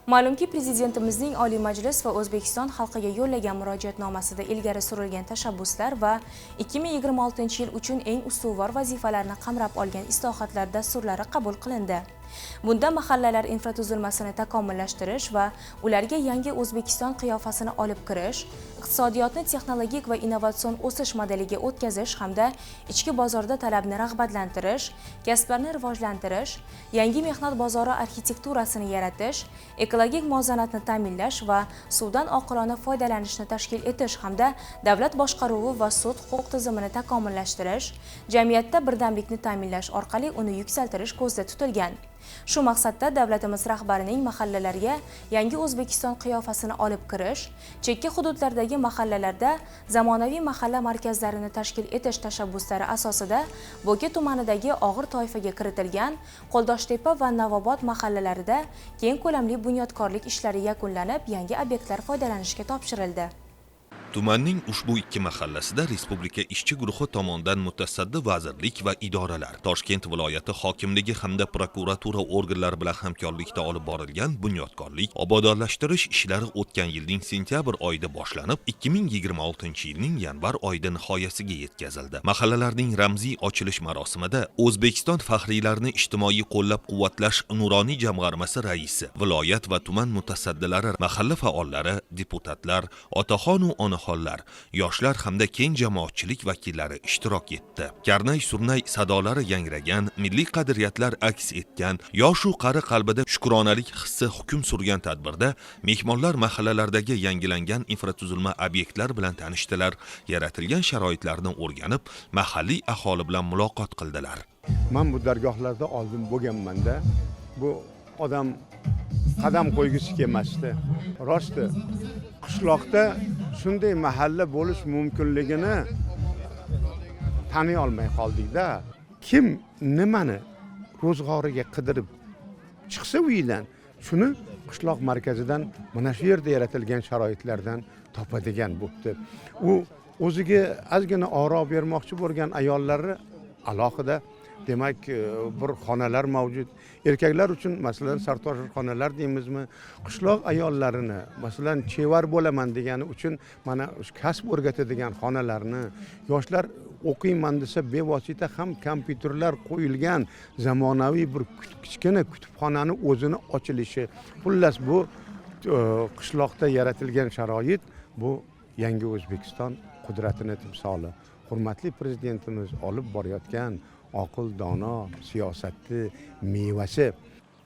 Ma'lumki, Prezidentimizning Oliy Majlis va O'zbekiston xalqiga yo'llagan murojaatnomasida ilgari surilgan tashabbuslar va 2026-yil uchun eng ustuvor vazifalarni qamrab olgan islohotlar dasturlari qabul qilindi. Bunda mahallalar infratuzilmasini takomillashtirish va ularga yangi O'zbekiston qiyofasini olib kirish, iqtisodiyotni texnologik va innovatsion o'sish modeliga o'tkazish hamda ichki bozorda talabni rag'batlantirish, kasblarni rivojlantirish, yangi mehnat bozori arxitekturasini yaratish, ekologik muvozanatni ta'minlash va suvdan oqilona foydalanishni tashkil etish hamda davlat boshqaruvi va sud huquq tizimini takomillashtirish, jamiyatda birdamlikni ta'minlash orqali uni yuksaltirish ko'zda tutilgan. Shu maqsadda davlatimiz rahbarining mahallalarga yangi O'zbekiston qiyofasini olib kirish, chekka hududlardagi mahallalarda zamonaviy mahalla markazlarini tashkil etish tashabbuslari asosida Bo'ka tumanidagi og'ir toifaga kiritilgan Qo'ldoshtepa va Navobod mahallalarida keng ko'lamli bunyodkorlik ishlari yakunlanib, yangi obyektlar foydalanishga topshirildi. Tumanning ushbu ikki mahallasida Respublika ishchi guruhi tomonidan mutasaddi vazirlik va idoralar, Toshkent viloyati hokimligi hamda prokuratura organlari bilan hamkorlikda olib borilgan bunyodkorlik, obodonlashtirish ishlari o'tgan yilning sentyabr oyida boshlanib, 2026-yilning yanvar oyida nihoyasiga yetkazildi. Mahallalarning ramziy ochilish marosimida O'zbekiston faxriylarini ijtimoiy qo'llab-quvvatlash nuroniy jamg'armasi raisi, viloyat va tuman mutasaddilari, mahalla faollari, deputatlar, otaxon va onaxonlar, yoshlar hamda keng jamoatchilik vakillari ishtirok etdi. Karnay-surnay sadolari yangragan, milliy qadriyatlar aks etgan, yoshu qari qalbida shukronalik hissi hukm surgan tadbirda mehmonlar mahallalardagi yangilangan infratuzilma obyektlar bilan tanishdilar, yaratilgan sharoitlarni o'rganib, mahalliy aholi bilan muloqot qildilar. Men bu dargohlarda oldin bo'lganman-da, bu odam qadam qo'ygisi kelmasdi. Rosti, qishloqda shunday mahalla bo'lish mumkinligini taniy olmay qoldik-da. Kim nimani ro'zg'origa qidirib chiqsa uyidan, shuni qishloq markazidan, mana shu yerda yaratilgan sharoitlardan topadigan bo'pti. U o'ziga ozgina oro bermoqchi bo'lgan ayollarni alohida demak bir xonalar mavjud. Erkaklar uchun masalan sartosh xonalar deymizmi, qishloq ayollarini masalan chevar bo'laman degani uchun mana kasb o'rgatadigan xonalarni, yoshlar o'qiyman desa bevosita ham kompyuterlar qo'yilgan zamonaviy bir kichkina kutubxonani o'zini ochilishi. Xullas bu qishloqda yaratilgan sharoit bu yangi O'zbekiston qudratining timsoli. Hurmatli prezidentimiz olib borayotgan oqil dono siyosatni mevasi.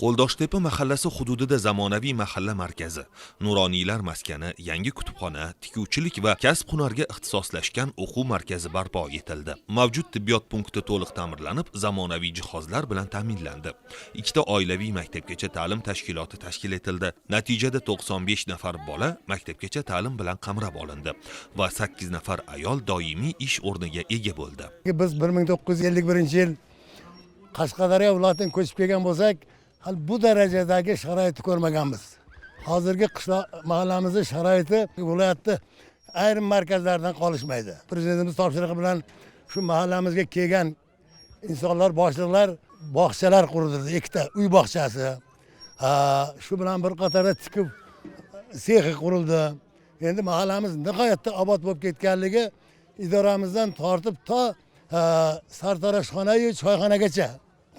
Qo'ldoshtepa mahallasi hududida zamonaviy mahalla markazi, nuroniylar maskani, yangi kutubxona, tikuvchilik va kasb-hunarga ixtisoslashgan o'quv markazi barpo etildi. Mavjud tibbiyot punkti to'liq ta'mirlanib, zamonaviy jihozlar bilan ta'minlandi. Ikkita oilaviy maktabgacha ta'lim tashkiloti tashkil etildi. Natijada 95 nafar bola maktabgacha ta'lim bilan qamrab olindi va 8 nafar ayol doimiy ish o'rniga ega bo'ldi. Biz 1951-yil Qashqadaryo viloyatidan ko'chib kelgan bo'lsak, hal bu darajadagi sharoitni ko'rmaganmiz. Hozirgi qishloq mahallamizning sharoiti viloyatda ayrim markazlardan qolishmaydi. Prezidentimiz topshirig'i bilan shu mahallamizga kelgan insonlar, boshliqlar bog'chalar qurdirdi. Ikkita uy bog'chasi. Shu bilan bir qatorda tikuv sexi qurildi. Endi mahallamiz nihoyatda obod bo'lib ketganligi idoramizdan tortib to sartaroshxona va choyxonagacha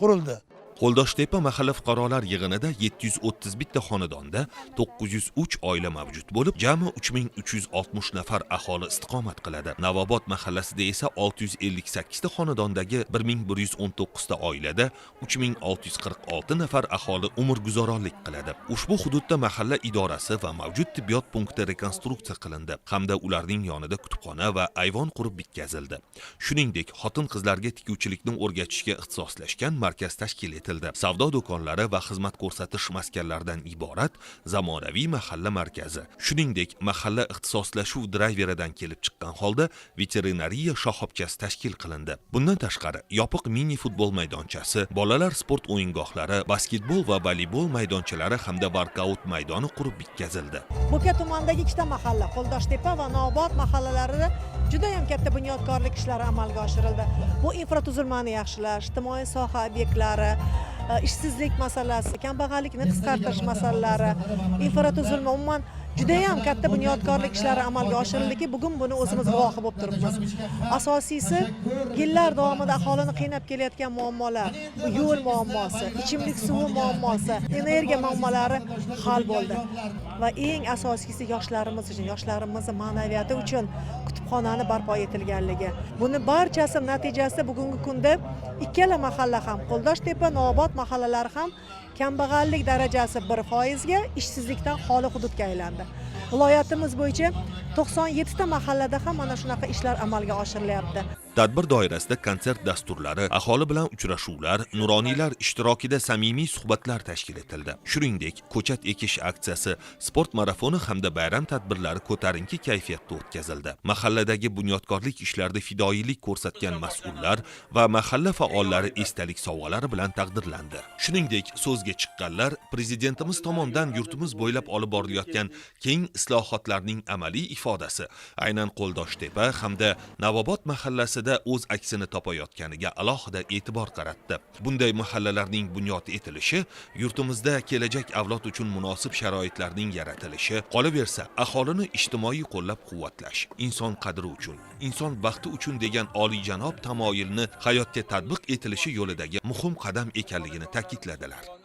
qurildi. Qo'ldoshtepa mahalla fuqarolar yig'inida 731 xonadonda 903 oila mavjud bo'lib, jami 3360 nafar aholi istiqomat qiladi. Navobod mahallasida esa 658 ta xonadondagi 1119 ta oilada 3646 nafar aholi umrguzaronlik qiladi. Ushbu hududda mahalla idorasi va mavjud tibbiyot punkti rekonstruksiya qilindi hamda ularning yonida kutubxona va ayvon qurib bitkazildi. Shuningdek, xotin-qizlarga tikuvchilikni o'rgatishga ixtisoslashgan markaz tashkil etildi. Savdo do'konlari va xizmat ko'rsatish maskanlaridan iborat zamonaviy mahalla markazi. Shuningdek, mahalla ixtisoslashuv drayveridan kelib chiqqan holda veterinariya shoxobchasi tashkil qilindi. Bundan tashqari, yopiq mini futbol maydonchasi, bolalar sport o'yingohlari, basketbol va voleybol maydonchalari hamda workout maydoni qurib bitkazildi. Bo'ka tumanidagi ikkita mahalla, Qo'ldoshtepa va Navobod mahallalarida juda ham katta bunyodkorlik ishlari amalga oshirildi. Bu infratuzilmani yaxshilash, ijtimoiy soha obyektlari, ishsizlik masalasi, kambag'allikni qisqartirish masalalari, infratuzilma, umuman judayam katta bunyodkorlik ishlari amalga oshirildiki, bugun buni o'zimiz guvohi bo'lib turibmiz. Asosiysi, yillar davomida aholini qiynab kelayotgan muammolar, bu yo'l muammosi, ichimlik suvi muammosi, energiya muammolari hal bo'ldi. Va eng asosiysi yoshlarimiz uchun, yoshlarimizni ma'naviyati uchun kutubxonani barpo etilganligi. Buni barchasi natijasida bugungi kunda ikkala mahalla ham, Qo'ldoshtepa, Nobod mahallalari ham kambag'allik darajasi 1% ga, ishsizlikdan xoli hududga aylandi. Viloyatimiz bo'yicha 97 ta mahallada ham mana shunaqa ishlar amalga oshirilyapti. Tadbir doirasida konsert dasturlari, aholi bilan uchrashuvlar, nuroniylar ishtirokida samimiy suhbatlar tashkil etildi. Shuningdek, ko'chat ekish aksiyasi, sport marafoni hamda bayram tadbirlari ko'tarinki kayfiyatda o'tkazildi. Mahalladagi bunyodkorlik ishlarida fidoyilik ko'rsatgan mas'ullar va mahalla faollari esdalik sovg'alari bilan taqdirlandi. Shuningdek, so'zga chiqqanlar prezidentimiz tomonidan yurtimiz bo'ylab olib borilayotgan keng islohotlarning amaliy ifodasi aynan Qo'ldoshtepa hamda Navobod mahallasida o'z aksini topayotganiga alohida e'tibor qaratdi. Bunday mahallalarning bunyod etilishi, yurtimizda kelajak avlod uchun munosib sharoitlarning yaratilishi, qolaversa aholini ijtimoiy qo'llab-quvvatlash, inson qadri uchun, inson baxti uchun degan oliyjanob tamoyilni hayotga tatbiq etilishi yo'lidagi muhim qadam ekanligini ta'kidladilar.